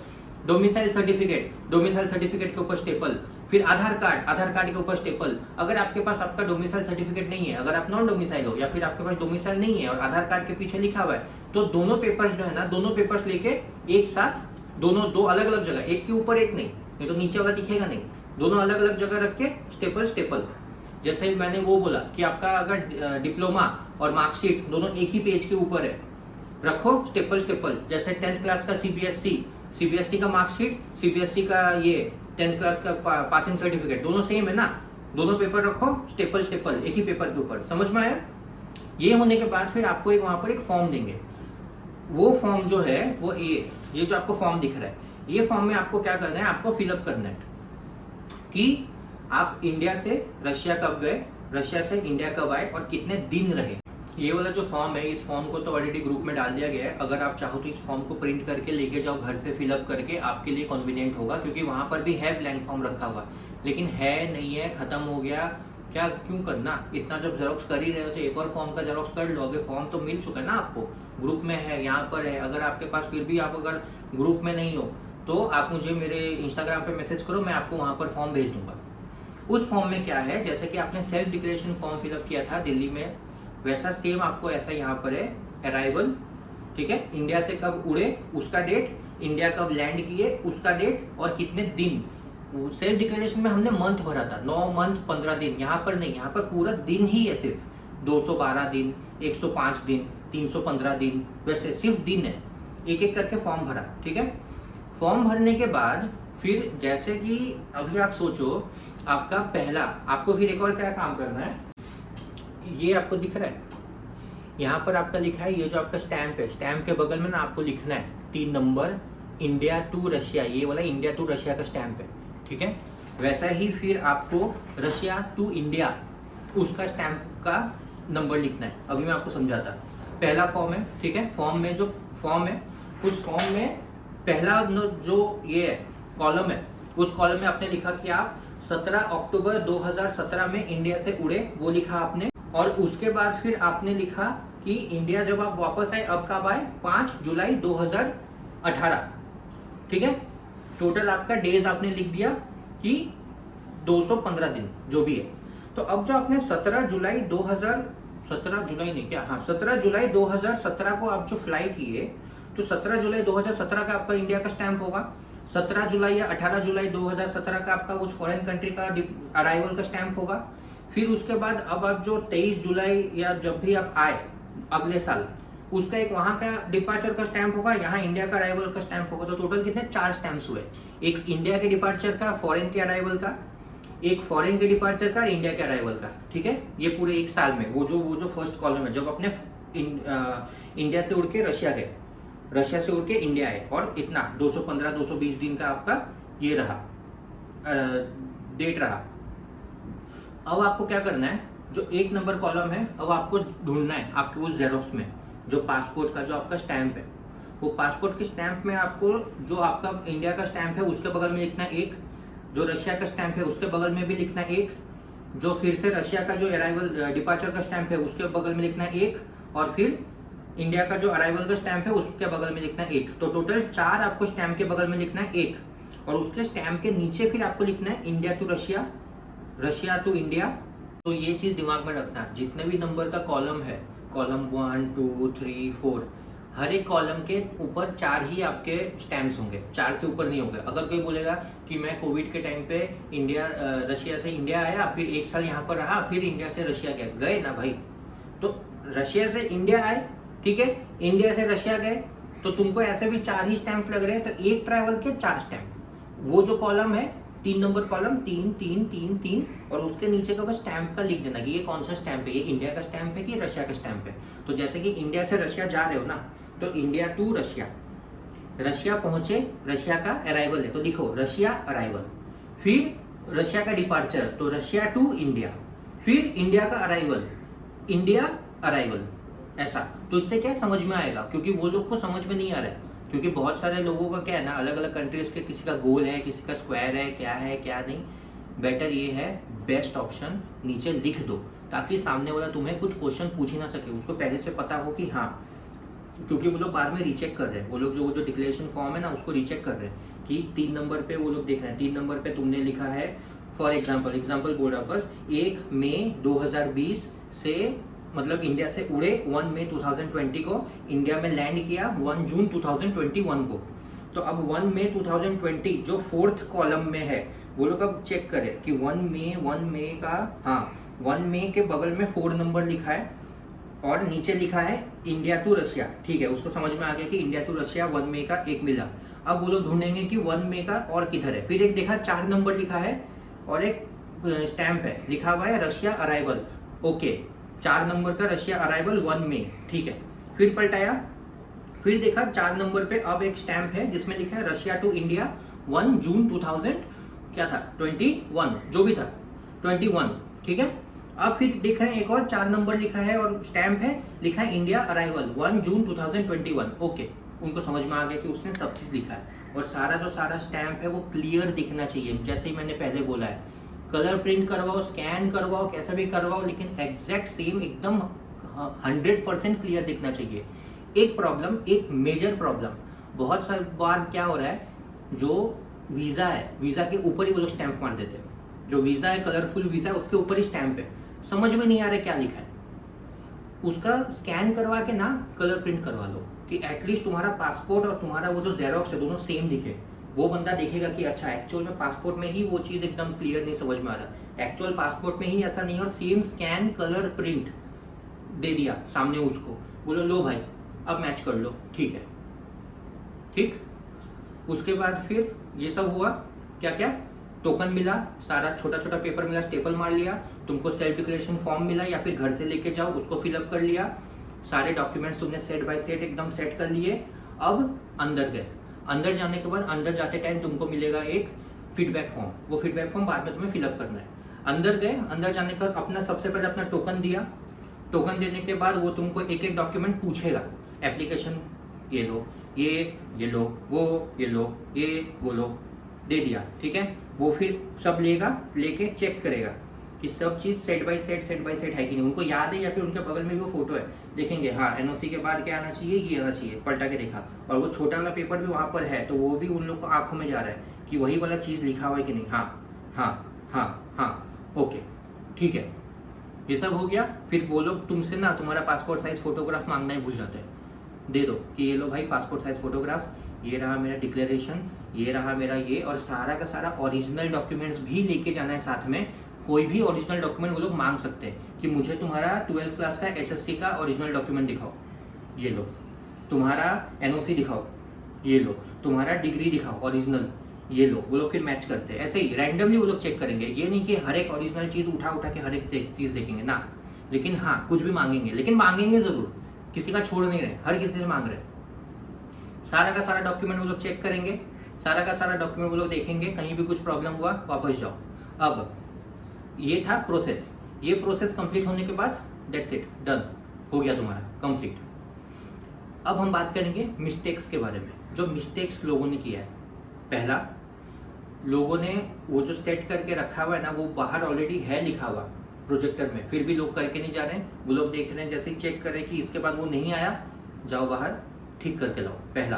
S1: Domicile certificate, domicile certificate के ऊपर स्टेपल। फिर आधार कार्ड, आधार कार्ड के ऊपर स्टेपल। अगर आपके पास आपका डोमिसाइल सर्टिफिकेट नहीं है, अगर आप नॉन डोमिसाइल हो, या फिर आपके पास डोमिसाइल नहीं है और आधार कार्ड के पीछे लिखा हुआ है, तो दोनों पेपर्स जो है ना, दोनों पेपर्स लेके एक साथ, दोनों दो अलग अलग जगह, एक के ऊपर एक नहीं तो नीचे वाला दिखेगा नहीं, दोनों अलग अलग जगह रख के स्टेपल स्टेपल। जैसे मैंने वो बोला कि आपका अगर डिप्लोमा और मार्कशीट दोनों एक ही पेज के ऊपर है, रखो स्टेपल स्टेपल। जैसे 10th क्लास का सीबीएसई का मार्कशीट, सीबीएसई का ये 10th क्लास का पासिंग सर्टिफिकेट, दोनों सेम है ना, दोनों पेपर रखो स्टेपल स्टेपल एक ही पेपर के ऊपर। समझ में आया? ये होने के बाद फिर आपको एक वहां पर एक फॉर्म देंगे। वो फॉर्म जो है वो ये जो आपको फॉर्म दिख रहा है, ये फॉर्म में आपको क्या करना है, आपको फिलअप करना है कि आप इंडिया से रशिया कब गए, रशिया से इंडिया कब आए और कितने दिन रहे। ये वाला जो फॉर्म है, इस फॉर्म को तो ऑलरेडी ग्रुप में डाल दिया गया है। अगर आप चाहो तो इस फॉर्म को प्रिंट करके लेके जाओ घर से, फिलअप करके, आपके लिए कन्वीनियंट होगा, क्योंकि वहाँ पर भी है ब्लैंक फॉर्म रखा हुआ, लेकिन है नहीं है, खत्म हो गया, क्या क्यों करना, इतना जब जेरोक्स कर ही रहे हो तो एक और फॉर्म का जेरोक्स कर लो। अगर फॉर्म तो मिल चुका है ना आपको, ग्रुप में है, यहाँ पर है। अगर आपके पास फिर भी आप अगर ग्रुप में नहीं हो तो आप मुझे मेरे इंस्टाग्राम पे मैसेज करो, मैं आपको वहाँ पर फॉर्म भेज दूंगा। उस फॉर्म में क्या है, जैसे कि आपने सेल्फ डिक्लेरेशन फॉर्म फिलअप किया था दिल्ली में, वैसा सेम आपको ऐसा यहाँ पर है अराइवल, ठीक है, इंडिया से कब उड़े उसका डेट, इंडिया कब लैंड किए उसका डेट, और कितने दिन। सेल्फ डिक्लेरेशन में हमने मंथ भरा था, 9 मंथ 15 दिन, यहाँ पर नहीं, यहाँ पर पूरा दिन ही है, सिर्फ 212 दिन, 105 दिन, 315 दिन, वैसे सिर्फ दिन है। एक एक करके फॉर्म भरा, ठीक है। फॉर्म भरने के बाद फिर जैसे कि अभी आप सोचो, आपका पहला, आपको फिर एक और क्या काम करना है, ये आपको दिख रहा है यहाँ पर आपका लिखा है, ये जो आपका स्टैंप है, स्टैंप के बगल में ना आपको लिखना है 3 नंबर, इंडिया टू रशिया, ये वाला इंडिया टू रशिया का स्टैंप है, ठीक है। वैसा ही फिर आपको रशिया टू इंडिया उसका स्टैंप का नंबर लिखना है। अभी मैं आपको समझाता। पहला फॉर्म है, ठीक है, फॉर्म में जो फॉर्म है, उस फॉर्म में पहला जो ये कॉलम है, उस कॉलम में आपने लिखा कि आप 17 अक्टूबर 2017 में इंडिया से उड़े, वो लिखा आपने। और उसके बाद फिर आपने लिखा कि इंडिया जब आप वापस आए, अब कब आए, 5 जुलाई 2018, ठीक है। टोटल आपका डेज आपने लिख दिया कि 215 दिन जो भी है। तो अब जो आपने 17 जुलाई 2017 को आप जो फ्लाई किए, तो 17 जुलाई 2017 का आपका इंडिया का स्टैंप होगा। 17 जुलाई या 18 जुलाई 2017 का आपका उस फॉरेन कंट्री का अराइवल का स्टैंप होगा। फिर उसके बाद अब आप जो 23 जुलाई या जब भी आप आए अगले साल, उसका एक वहाँ का डिपार्चर का स्टैंप होगा, यहाँ इंडिया का अराइवल का स्टैंप होगा। तो टोटल कितने 4 स्टैम्प्स हुए, एक इंडिया के डिपार्चर का, फॉरेन के अराइवल का, एक फॉरेन के डिपार्चर का और इंडिया के अराइवल का, ठीक है। ये पूरे एक साल में वो जो फर्स्ट कॉलम है, जब अपने इंडिया से उड़ के रशिया गए, रशिया से उड़ के इंडिया आए और इतना 215-220 दिन का आपका ये रहा डेट रहा। अब आपको क्या करना है, जो 1 नंबर कॉलम है अब आपको ढूंढना है आपके उस जेरोक्स में, जो पासपोर्ट का जो आपका स्टैंप है, वो पासपोर्ट के स्टैंप में आपको जो आपका इंडिया का स्टैंप है उसके बगल में लिखना 1, जो रशिया का स्टैंप है उसके बगल में भी लिखना 1, जो फिर से रशिया का जो अराइवल डिपार्चर का स्टैंप है उसके बगल में लिखना 1, और फिर इंडिया का जो अराइवल का स्टैंप है उसके बगल में लिखना 1। तो टोटल 4 आपको स्टैंप के बगल में लिखना है 1, और उसके स्टैंप के नीचे फिर आपको लिखना है India to Russia, Russia to India. तो ये चीज़ दिमाग में रखना, जितने भी नंबर का कॉलम है, कॉलम 1 2 3 4, हर एक कॉलम के ऊपर 4 ही आपके स्टैम्प्स होंगे, 4 से ऊपर नहीं होंगे। अगर कोई बोलेगा कि मैं कोविड के टाइम पे रशिया से इंडिया आया, फिर 1 साल यहाँ पर रहा, फिर इंडिया से रशिया गया, गए ना भाई। तो रशिया से इंडिया आए, ठीक है, इंडिया से रशिया गए, तो तुमको ऐसे भी 4 ही स्टैम्प लग रहे हैं, तो एक ट्रैवल के 4 स्टैम्प। वो जो कॉलम है 3 नंबर कॉलम 3 3 3 3, और उसके नीचे का बस स्टैंप का लिख देना कि ये कौन सा स्टैंप है, ये इंडिया का स्टैंप है कि रशिया का स्टैंप है। तो जैसे कि इंडिया से रशिया जा रहे हो ना, तो इंडिया टू रशिया, रशिया पहुंचे, रशिया का अराइवल है तो लिखो रशिया अराइवल, फिर रशिया का डिपार्चर तो रशिया टू इंडिया, फिर इंडिया का अराइवल, इंडिया अराइवल, ऐसा। तो इससे क्या समझ में आएगा, क्योंकि वो लोग को समझ में नहीं आ रहा है, क्योंकि बहुत सारे लोगों का क्या है ना, अलग अलग कंट्रीज के किसी का गोल है, किसी का स्क्वायर है, क्या नहीं। बेटर ये है, बेस्ट ऑप्शन नीचे लिख दो, ताकि सामने वाला तुम्हें कुछ क्वेश्चन पूछ ही ना सके, उसको पहले से पता हो कि हाँ, क्योंकि वो लोग बाद में रीचेक कर रहे हैं, वो लोग जो डिक्लेरेशन फॉर्म है ना उसको रीचेक कर रहे हैं कि 3 नंबर पे वो लोग देख रहे हैं, 3 नंबर पे तुमने लिखा है फॉर एग्जाम्पल बोल रहा बस 1 मई 2020 से, मतलब इंडिया से उड़े 1 मई 2020 को, इंडिया में लैंड किया 1 जून 2021 को। तो अब 1 मई 2020 जो 4th कॉलम में है, वो लोग अब चेक करें कि 1 मई का, हाँ 1 मई के बगल में 4 नंबर लिखा है और नीचे लिखा है इंडिया टू रशिया, ठीक है, उसको समझ में आ गया कि इंडिया टू रशिया 1 मई का एक मिला। अब वो लोग ढूंढेंगे कि 1 मई का और किधर है, फिर एक देखा 4 नंबर लिखा है और एक स्टैंप है, लिखा हुआ है रशिया अराइवल, ओके, 4 नंबर का रशिया अराइवल 1 मई, ठीक है। फिर पलटाया, फिर देखा 4 नंबर पे अब एक स्टैंप है जिसमें लिखा है रशिया टू इंडिया 1 जून 2000 क्या था 21, जो भी था 21, ठीक है। अब फिर देख रहे हैं एक और 4 नंबर लिखा है और स्टैंप है, लिखा है इंडिया अराइवल 1 जून 2021, ओके। उनको समझ में आ गया कि उसने सब चीज़ लिखा है, और सारा जो सारा स्टैंप है वो क्लियर दिखना चाहिए, जैसे ही मैंने पहले बोला है, कलर प्रिंट करवाओ, स्कैन करवाओ, कैसा भी करवाओ, लेकिन एग्जैक्ट सेम एकदम 100% क्लियर दिखना चाहिए। एक प्रॉब्लम, एक मेजर प्रॉब्लम बहुत सारी बार क्या हो रहा है, जो वीज़ा है, वीज़ा के ऊपर ही वो लोग स्टैंप मार देते हैं, जो वीज़ा है कलरफुल वीज़ा है उसके ऊपर ही स्टैंप है, समझ में नहीं आ रहा क्या लिखा है, उसका स्कैन करवा के ना कलर प्रिंट करवा लो, कि एटलीस्ट तुम्हारा पासपोर्ट और तुम्हारा वो जो जेरोक्स है दोनों सेम दिखे, वो बंदा देखेगा कि अच्छा एक्चुअल में पासपोर्ट में ही वो चीज़ एकदम क्लियर नहीं समझ में आ रहा, एक्चुअल पासपोर्ट में ही ऐसा नहीं, और सेम स्कैन कलर प्रिंट दे दिया सामने उसको, बोलो लो भाई अब मैच कर लो, ठीक है, ठीक। उसके बाद फिर ये सब हुआ, क्या क्या टोकन मिला, सारा छोटा छोटा पेपर मिला, स्टेपल मार लिया, तुमको सेल्फ डिक्लेरेशन फॉर्म मिला या फिर घर से लेके जाओ उसको फिलअप कर लिया, सारे डॉक्यूमेंट्स तुमने सेट बाय सेट एकदम सेट कर लिए। अब अंदर गए, अंदर जाने के बाद अंदर जाते टाइम तुमको मिलेगा एक फीडबैक फॉर्म, वो फीडबैक फॉर्म बाद में तुम्हें फिलअप करना है। अंदर गए, अंदर जाने का अपना सबसे पहले अपना टोकन दिया, टोकन देने के बाद वो तुमको एक एक डॉक्यूमेंट पूछेगा, एप्लीकेशन ये लो, ये लो, वो ये लो, ये वो लो, दे दिया, ठीक है। वो फिर सब लेगा, लेके चेक करेगा कि सब चीज़ सेट बाय सेट है कि नहीं, उनको याद है या फिर उनके बगल में भी वो फोटो है, देखेंगे हाँ एनओसी के बाद क्या आना चाहिए, ये आना चाहिए, पलटा के देखा, और वो छोटा वाला पेपर भी वहाँ पर है, तो वो भी उन लोग को आंखों में जा रहा है कि वही वाला चीज़ लिखा हुआ है कि नहीं, हाँ, ओके, ठीक है, ये सब हो गया। फिर वो लोग तुमसे ना तुम्हारा पासपोर्ट साइज फोटोग्राफ मांगना ही भूल जाते हैं, दे दो कि ये लो भाई पासपोर्ट साइज फोटोग्राफ, ये रहा मेरा डिक्लेरेशन, ये रहा मेरा ये, और सारा का सारा ओरिजिनल डॉक्यूमेंट्स भी लेके जाना है साथ में, कोई भी ओरिजिनल डॉक्यूमेंट वो लोग मांग सकते हैं कि मुझे तुम्हारा 12th क्लास का एसएससी का ओरिजिनल डॉक्यूमेंट दिखाओ, ये लो, तुम्हारा एनओसी दिखाओ, ये लो, तुम्हारा डिग्री दिखाओ ओरिजिनल, ये लो, वो लोग फिर मैच करते हैं। ऐसे ही रैंडमली वो लोग चेक करेंगे, ये नहीं कि हर एक ओरिजिनल चीज़ उठा के हर एक चीज़ देखेंगे ना, लेकिन हाँ कुछ भी मांगेंगे, लेकिन मांगेंगे ज़रूर, किसी का छोड़ नहीं रहे, हर किसी से मांग रहे। सारा का सारा डॉक्यूमेंट वो लोग चेक करेंगे, सारा का सारा डॉक्यूमेंट वो लोग देखेंगे, कहीं भी कुछ प्रॉब्लम हुआ वापस जाओ। अब ये था प्रोसेस। ये प्रोसेस कंप्लीट होने के बाद दैट्स इट, डन, हो गया तुम्हारा कंप्लीट। अब हम बात करेंगे मिस्टेक्स के बारे में, जो मिस्टेक्स लोगों ने किया है। पहला, लोगों ने वो जो सेट करके रखा हुआ है ना, वो बाहर ऑलरेडी है लिखा हुआ प्रोजेक्टर में, फिर भी लोग करके नहीं जा रहे हैं। वो लोग देख रहे हैं, जैसे ही चेक करें कि इसके बाद वो नहीं आया, जाओ बाहर ठीक करके लाओ, पहला।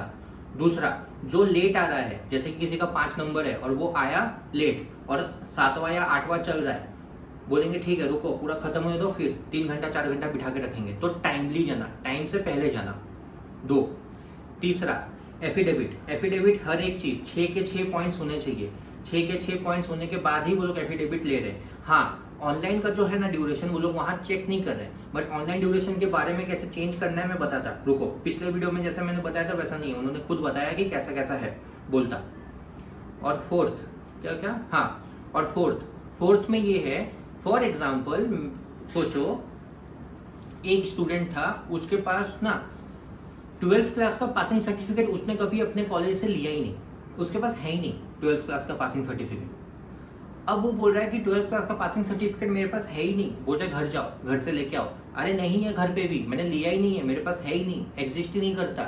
S1: दूसरा, जो लेट आ रहा है, जैसे कि किसी का 5 नंबर है और वो आया लेट और 7वां या 8वां चल रहा है, बोलेंगे ठीक है रुको पूरा खत्म होने दो, फिर 3 घंटा 4 घंटा बिठा के रखेंगे। तो टाइमली जाना, टाइम से पहले जाना। 2, तीसरा, एफिडेविट। एफिडेविट हर एक चीज 6 के 6 पॉइंट्स होने चाहिए। 6 के 6 पॉइंट्स होने के बाद ही वो लोग एफिडेविट ले रहे हैं। हाँ, ऑनलाइन का जो है ना ड्यूरेशन, वो लोग वहाँ चेक नहीं कर रहे हैं, बट ऑनलाइन ड्यूरेशन के बारे में कैसे चेंज करना है मैं बताता। रुको, पिछले वीडियो में जैसा मैंने बताया था वैसा नहीं है, उन्होंने खुद बताया कि कैसा कैसा है बोलता। और फोर्थ, क्या क्या, हाँ, और फोर्थ में ये है, फॉर एग्जाम्पल सोचो एक स्टूडेंट था, उसके पास ना 12th क्लास का पासिंग सर्टिफिकेट उसने कभी अपने कॉलेज से लिया ही नहीं, उसके पास है ही नहीं 12th क्लास का पासिंग सर्टिफिकेट। अब वो बोल रहा है कि 12th क्लास का पासिंग सर्टिफिकेट मेरे पास है ही नहीं, बोल रहा है घर जाओ, घर से लेके आओ। अरे नहीं है घर पे भी, मैंने लिया ही नहीं है, मेरे पास है ही नहीं, एग्जिस्ट ही नहीं करता।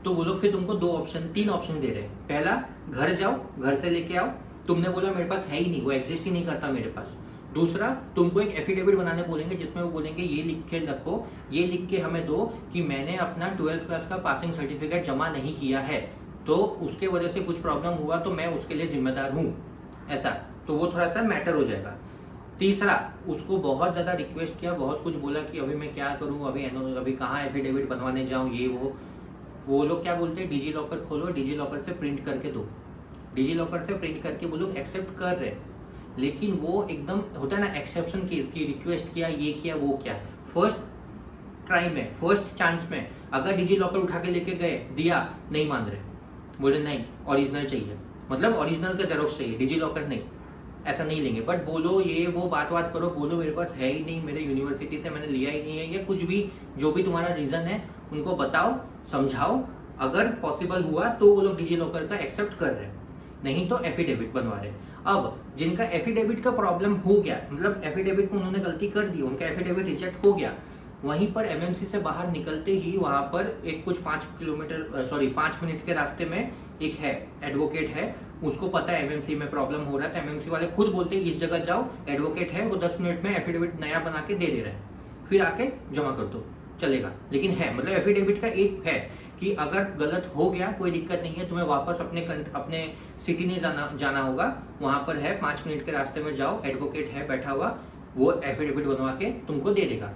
S1: तो वो लोग फिर तुमको 3 ऑप्शन दे रहे हैं। पहला, घर जाओ, घर से लेके आओ, तुमने बोला मेरे पास है ही नहीं, वो एग्जिस्ट ही नहीं करता मेरे पास। दूसरा, तुमको एक एफिडेविट बनाने बोलेंगे, जिसमें वो बोलेंगे ये लिख के रखो, ये लिख के हमें दो कि मैंने अपना 12th क्लास का पासिंग सर्टिफिकेट जमा नहीं किया है, तो उसके वजह से कुछ प्रॉब्लम हुआ तो मैं उसके लिए जिम्मेदार हूँ, ऐसा। तो वो थोड़ा सा मैटर हो जाएगा। तीसरा, उसको बहुत ज़्यादा रिक्वेस्ट किया, बहुत कुछ बोला कि अभी मैं क्या करूँ, अभी कहाँ एफिडेविट बनवाने जाऊँ, ये वो लोग क्या बोलते हैं, डिजी लॉकर खोलो, डिजी लॉकर से प्रिंट करके दो। डिजी लॉकर से प्रिंट करके वो लोग एक्सेप्ट कर रहे हैं, लेकिन वो एकदम होता है ना एक्सेप्शन केस की, रिक्वेस्ट किया, ये किया, वो किया, फर्स्ट ट्राई में, फर्स्ट चांस में अगर डिजी लॉकर उठा के लेके गए, दिया, नहीं मान रहे, बोले नहीं ओरिजिनल चाहिए, मतलब ओरिजिनल का जेरोक्स चाहिए, डिजी लॉकर नहीं, ऐसा नहीं लेंगे। बट बोलो ये वो बात करो, बोलो मेरे पास है ही नहीं, मेरे यूनिवर्सिटी से मैंने लिया ही नहीं है, या कुछ भी जो भी तुम्हारा रीज़न है उनको बताओ, समझाओ। अगर पॉसिबल हुआ तो वो लोग डिजी लॉकर का एक्सेप्ट कर रहे हैं, नहीं तो एफिडेविट बनवा रहे हैं। अब जिनका एफिडेविट का प्रॉब्लम हो गया, मतलब एफिडेविट में उन्होंने गलती कर दी, उनका एफिडेविट रिजेक्ट हो गया, वहीं पर एमएमसी से बाहर निकलते ही वहाँ पर एक कुछ 5 मिनट के रास्ते में एक है एडवोकेट है, उसको पता है एमएमसी में प्रॉब्लम हो रहा है, तो एमएमसी वाले खुद बोलते हैं इस जगह जाओ, एडवोकेट है, वो 10 मिनट में एफिडेविट नया बना के दे रहे हैं, फिर आके जमा कर दो, चलेगा। लेकिन है, मतलब एफिडेविट का एक है कि अगर गलत हो गया कोई दिक्कत नहीं है, तुम्हें वापस अपने सिटी नहीं जाना होगा, वहाँ पर है 5 मिनट के रास्ते में जाओ, एडवोकेट है बैठा हुआ, वो एफिडेविट बनवा के तुमको दे देगा।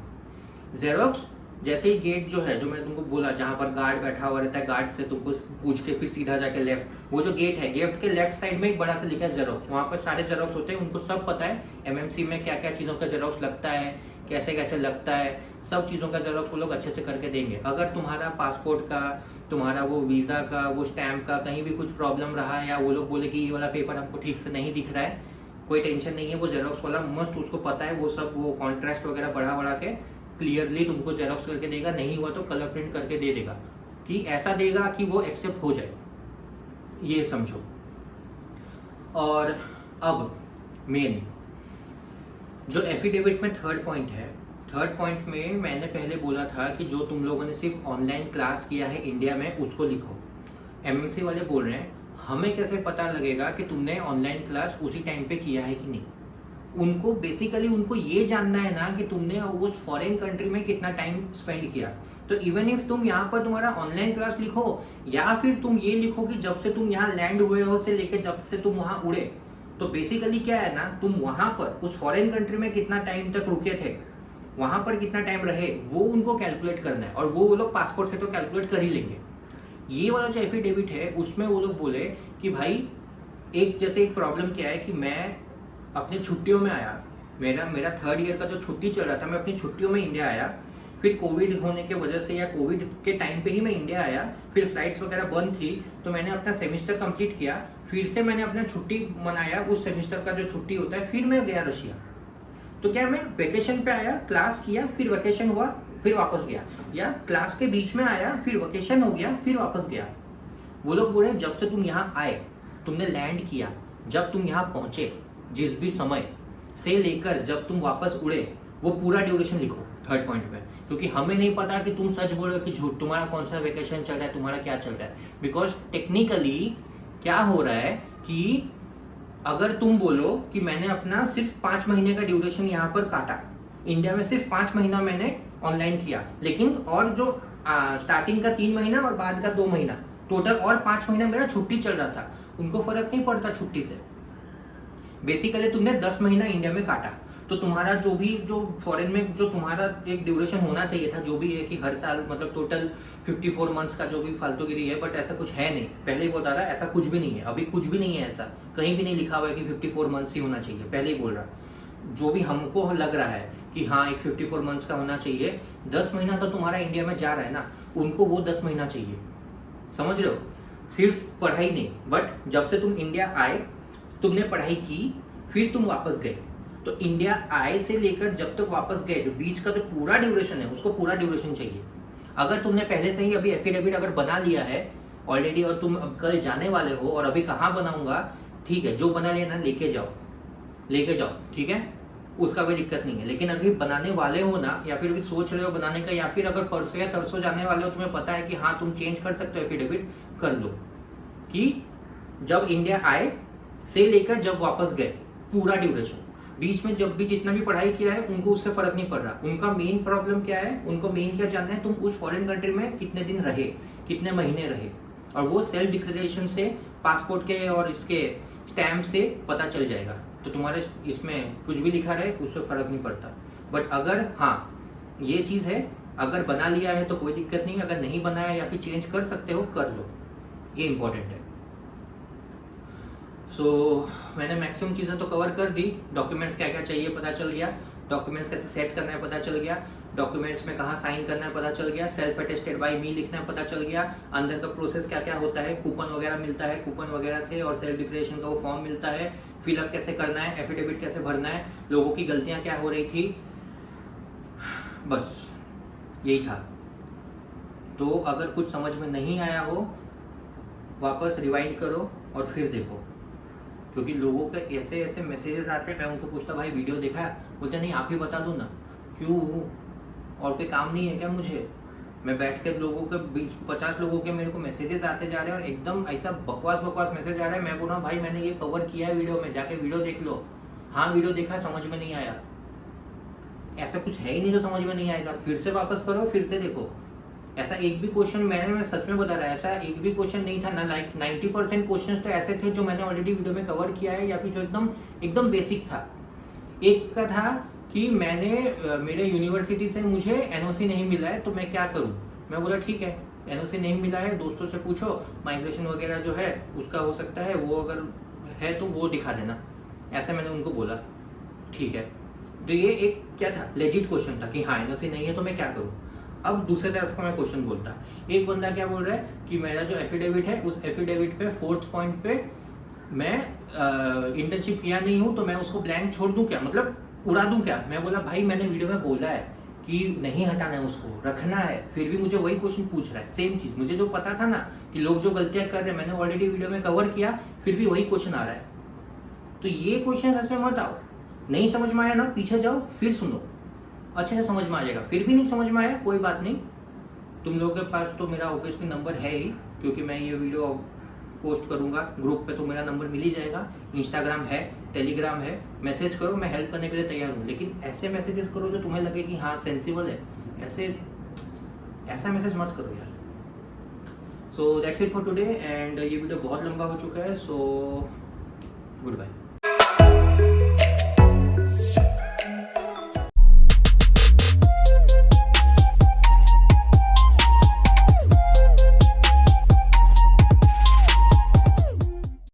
S1: जेरोक्स, जैसे ही गेट जो है, जो मैंने तुमको बोला जहाँ पर गार्ड बैठा हुआ रहता है, गार्ड से तुमको पूछ के फिर सीधा जाके लेफ्ट, वो जो गेट है, गेट के लेफ्ट साइड में एक बड़ा सा लिखा है जेरोक्स, वहाँ पर सारे जेरोक्स होते हैं, उनको सब पता है एमएमसी में क्या क्या चीज़ों का जेरोक्स लगता है, कैसे कैसे लगता है, सब चीज़ों का जेरोक्स वो लोग अच्छे से करके देंगे। अगर तुम्हारा पासपोर्ट का, तुम्हारा वो वीज़ा का, वो स्टैम्प का कहीं भी कुछ प्रॉब्लम रहा है, या वो लोग बोले कि ये वाला पेपर हमको ठीक से नहीं दिख रहा है, कोई टेंशन नहीं है, वो जेरोक्स वाला मस्त, उसको पता है वो सब, वो कॉन्ट्रास्ट वगैरह बढ़ा के क्लियरली तुमको जेरोक्स करके देगा, नहीं हुआ तो कलर प्रिंट करके दे देगा, कि ऐसा देगा कि वो एक्सेप्ट हो जाए, ये समझो। और अब मेन जो एफिडेविट में थर्ड पॉइंट है, थर्ड पॉइंट में मैंने पहले बोला था कि जो तुम लोगों ने सिर्फ ऑनलाइन क्लास किया है इंडिया में उसको लिखो। एमएमसी वाले बोल रहे हैं हमें कैसे पता लगेगा कि तुमने ऑनलाइन क्लास उसी टाइम पे किया है कि नहीं। उनको बेसिकली उनको ये जानना है ना कि तुमने उस फॉरेन कंट्री में कितना टाइम स्पेंड किया। तो इवन इफ तुम यहाँ पर तुम्हारा ऑनलाइन क्लास लिखो, या फिर तुम ये लिखो कि जब से तुम यहाँ लैंड हुए हो से लेकर जब से तुम वहाँ उड़े, तो बेसिकली क्या है ना, तुम वहाँ पर उस फॉरेन कंट्री में कितना टाइम तक रुके थे, वहाँ पर कितना टाइम रहे, वो उनको कैलकुलेट करना है, और वो लोग पासपोर्ट से तो कैलकुलेट कर ही लेंगे। ये वाला जो एफिडेविट है उसमें वो लोग बोले कि भाई एक प्रॉब्लम क्या है कि मैं अपने छुट्टियों में आया, मेरा 3rd ईयर का जो छुट्टी चल रहा था, मैं अपनी छुट्टियों में इंडिया आया, फिर कोविड होने के वजह से या कोविड के टाइम पे ही मैं इंडिया आया, फिर फ्लाइट्स वगैरह बंद थी, तो मैंने अपना सेमिस्टर कंप्लीट किया, फिर से मैंने अपना छुट्टी मनाया, उस सेमिस्टर का जो छुट्टी होता है, फिर मैं गया रशिया। तो क्या मैं वेकेशन पे आया, क्लास किया, फिर वेकेशन हुआ, फिर वापस गया, या क्लास के बीच में आया, फिर वेकेशन हो गया, फिर वापस गया। वो लोग बोल रहे हैं जब से तुम यहाँ आए, तुमने लैंड किया, जब तुम यहाँ पहुंचे, जिस भी समय से लेकर जब तुम वापस उड़े, वो पूरा ड्यूरेशन लिखो थर्ड पॉइंट पे, क्योंकि हमें नहीं पता कि तुम सच बोल रहे हो कि झूठ, तुम्हारा कौन सा वेकेशन चल रहा है, तुम्हारा क्या चल रहा है। बिकॉज टेक्निकली क्या हो रहा है कि अगर तुम बोलो कि मैंने अपना सिर्फ 5 महीने का ड्यूरेशन यहाँ पर काटा, इंडिया में सिर्फ 5 महीना मैंने ऑनलाइन किया, लेकिन और जो स्टार्टिंग का 3 महीना और बाद का 2 महीना, टोटल और 5 महीना मेरा छुट्टी चल रहा था, उनको फर्क नहीं पड़ता छुट्टी से। बेसिकली तुमने 10 महीना इंडिया में काटा, तो तुम्हारा जो फॉरेन में जो तुम्हारा एक ड्यूरेशन होना चाहिए था, जो भी है कि हर साल मतलब टोटल 54 मंथ्स का जो भी फालतूगिरी है, बट ऐसा कुछ है नहीं। पहले ही बता रहा है ऐसा कुछ भी नहीं है, अभी कुछ भी नहीं है, ऐसा कहीं भी नहीं लिखा हुआ है कि 54 मंथ्स ही होना चाहिए। पहले ही बोल रहा, जो भी हमको लग रहा है कि हाँ एक 54 मंथ्स का होना चाहिए, 10 महीना तो तुम्हारा इंडिया में जा रहा है ना, उनको वो 10 महीना चाहिए। समझ रहे हो? सिर्फ पढ़ाई नहीं, बट जब से तुम इंडिया आए, तुमने पढ़ाई की, फिर तुम वापस गए, तो इंडिया आए से लेकर जब तक वापस गए, जो बीच का जो पूरा ड्यूरेशन है, उसको पूरा ड्यूरेशन चाहिए। अगर तुमने पहले से ही अभी एफिडेविट अगर बना लिया है ऑलरेडी, और तुम अब कल जाने वाले हो और अभी कहाँ बनाऊंगा, ठीक है, जो बना लिया ना लेके जाओ, ठीक है, उसका कोई दिक्कत नहीं है। लेकिन अगर बनाने वाले हो ना, या फिर अभी सोच रहे हो बनाने का, या फिर अगर परसों या तरसों जाने वाले हो, तुम्हें पता है कि हाँ तुम चेंज कर सकते हो एफिडेविट, कर लो कि जब इंडिया आए से लेकर जब वापस गए पूरा ड्यूरेशन। बीच में जब भी जितना भी पढ़ाई किया है उनको उससे फर्क नहीं पड़ रहा। उनका मेन प्रॉब्लम क्या है, उनको मेन क्या जानना है, तुम उस फॉरेन कंट्री में कितने दिन रहे, कितने महीने रहे, और वो सेल्फ डिक्लेरेशन से, पासपोर्ट के और इसके स्टैम्प से पता चल जाएगा। तो तुम्हारे इसमें कुछ भी लिखा रहे उससे फर्क नहीं पड़ता। बट अगर हाँ ये चीज़ है, अगर बना लिया है तो कोई दिक्कत नहीं, अगर नहीं बनाया या फिर चेंज कर सकते हो कर लो, ये इंपॉर्टेंट है। मैंने मैक्सिमम चीज़ें तो कवर कर दी। डॉक्यूमेंट्स क्या क्या चाहिए पता चल गया, डॉक्यूमेंट्स कैसे सेट करना है पता चल गया, डॉक्यूमेंट्स में कहाँ साइन करना है पता चल गया, सेल्फ अटेस्टेड बाय मी लिखना है पता चल गया, अंदर का प्रोसेस क्या क्या होता है, कूपन वगैरह मिलता है, कूपन वगैरह से और सेल्फ डिक्लेरेशन का वो फॉर्म मिलता है, फिलअप कैसे करना है, एफिडेविट कैसे भरना है, लोगों की गलतियाँ क्या हो रही थी, बस यही था। तो अगर कुछ समझ में नहीं आया हो, वापस रिवाइंड करो और फिर देखो, क्योंकि लोगों के ऐसे ऐसे मैसेजेस आते हैं। मैं उनको पूछता भाई वीडियो देखा है, बोलते नहीं आप ही बता दो ना, क्यों और कोई काम नहीं है क्या मुझे? मैं बैठ के लोगों के 20-50 लोगों के मेरे को मैसेजेस आते जा रहे हैं और एकदम ऐसा बकवास मैसेज आ रहा है। मैं बोल रहा हूँ भाई मैंने ये कवर किया है वीडियो में, जाके वीडियो देख लो। हाँ वीडियो देखा, समझ में नहीं आया, ऐसा कुछ है ही नहीं जो समझ में नहीं आएगा, फिर से वापस करो, फिर से देखो। ऐसा एक भी क्वेश्चन मैं सच में बता रहा है, ऐसा एक भी क्वेश्चन नहीं था ना, लाइक 90% क्वेश्चंस तो ऐसे थे जो मैंने ऑलरेडी वीडियो में कवर किया है, या फिर जो एकदम बेसिक था। एक का था कि मैंने मेरे यूनिवर्सिटी से मुझे एनओसी नहीं मिला है तो मैं क्या करूं। मैं बोला ठीक है, एनओसी नहीं मिला है, दोस्तों से पूछो, माइग्रेशन वगैरह जो है उसका हो सकता है, वो अगर है तो वो दिखा देना, ऐसा मैंने उनको बोला। ठीक है, तो ये एक क्या था, लेजिट क्वेश्चन था कि हाँ एनओसी नहीं है तो मैं क्या करूँ। अब दूसरे तरफ का मैं क्वेश्चन बोलता, एक बंदा क्या बोल रहा है कि मेरा जो एफिडेविट है उस एफिडेविट पे 4th पॉइंट पे मैं इंटर्नशिप किया नहीं हूँ तो मैं उसको ब्लैंक छोड़ दूँ क्या, मतलब उड़ा दूँ क्या। मैं बोला भाई मैंने वीडियो में बोला है कि नहीं हटाना है, उसको रखना है, फिर भी मुझे वही क्वेश्चन पूछ रहा है। सेम चीज़ मुझे जो पता था ना कि लोग जो गलतियाँ कर रहे हैं, मैंने ऑलरेडी वीडियो में कवर किया, फिर भी वही क्वेश्चन आ रहा है। तो ये क्वेश्चन ऐसे मत आओ, नहीं समझ में आया ना पीछे जाओ फिर सुनो, अच्छे से समझ में आ जाएगा। फिर भी नहीं समझ में आया कोई बात नहीं, तुम लोगों के पास तो मेरा ऑब्वियसली नंबर है ही, क्योंकि मैं ये वीडियो पोस्ट करूंगा ग्रुप पे तो मेरा नंबर मिल ही जाएगा। इंस्टाग्राम है, टेलीग्राम है, मैसेज करो, मैं हेल्प करने के लिए तैयार हूँ। लेकिन ऐसे मैसेजेस करो जो तुम्हें लगे कि हाँ सेंसिबल है, ऐसा मैसेज मत करो यार। So that's it for today, and ये वीडियो बहुत लंबा हो चुका है, सो गुड बाय।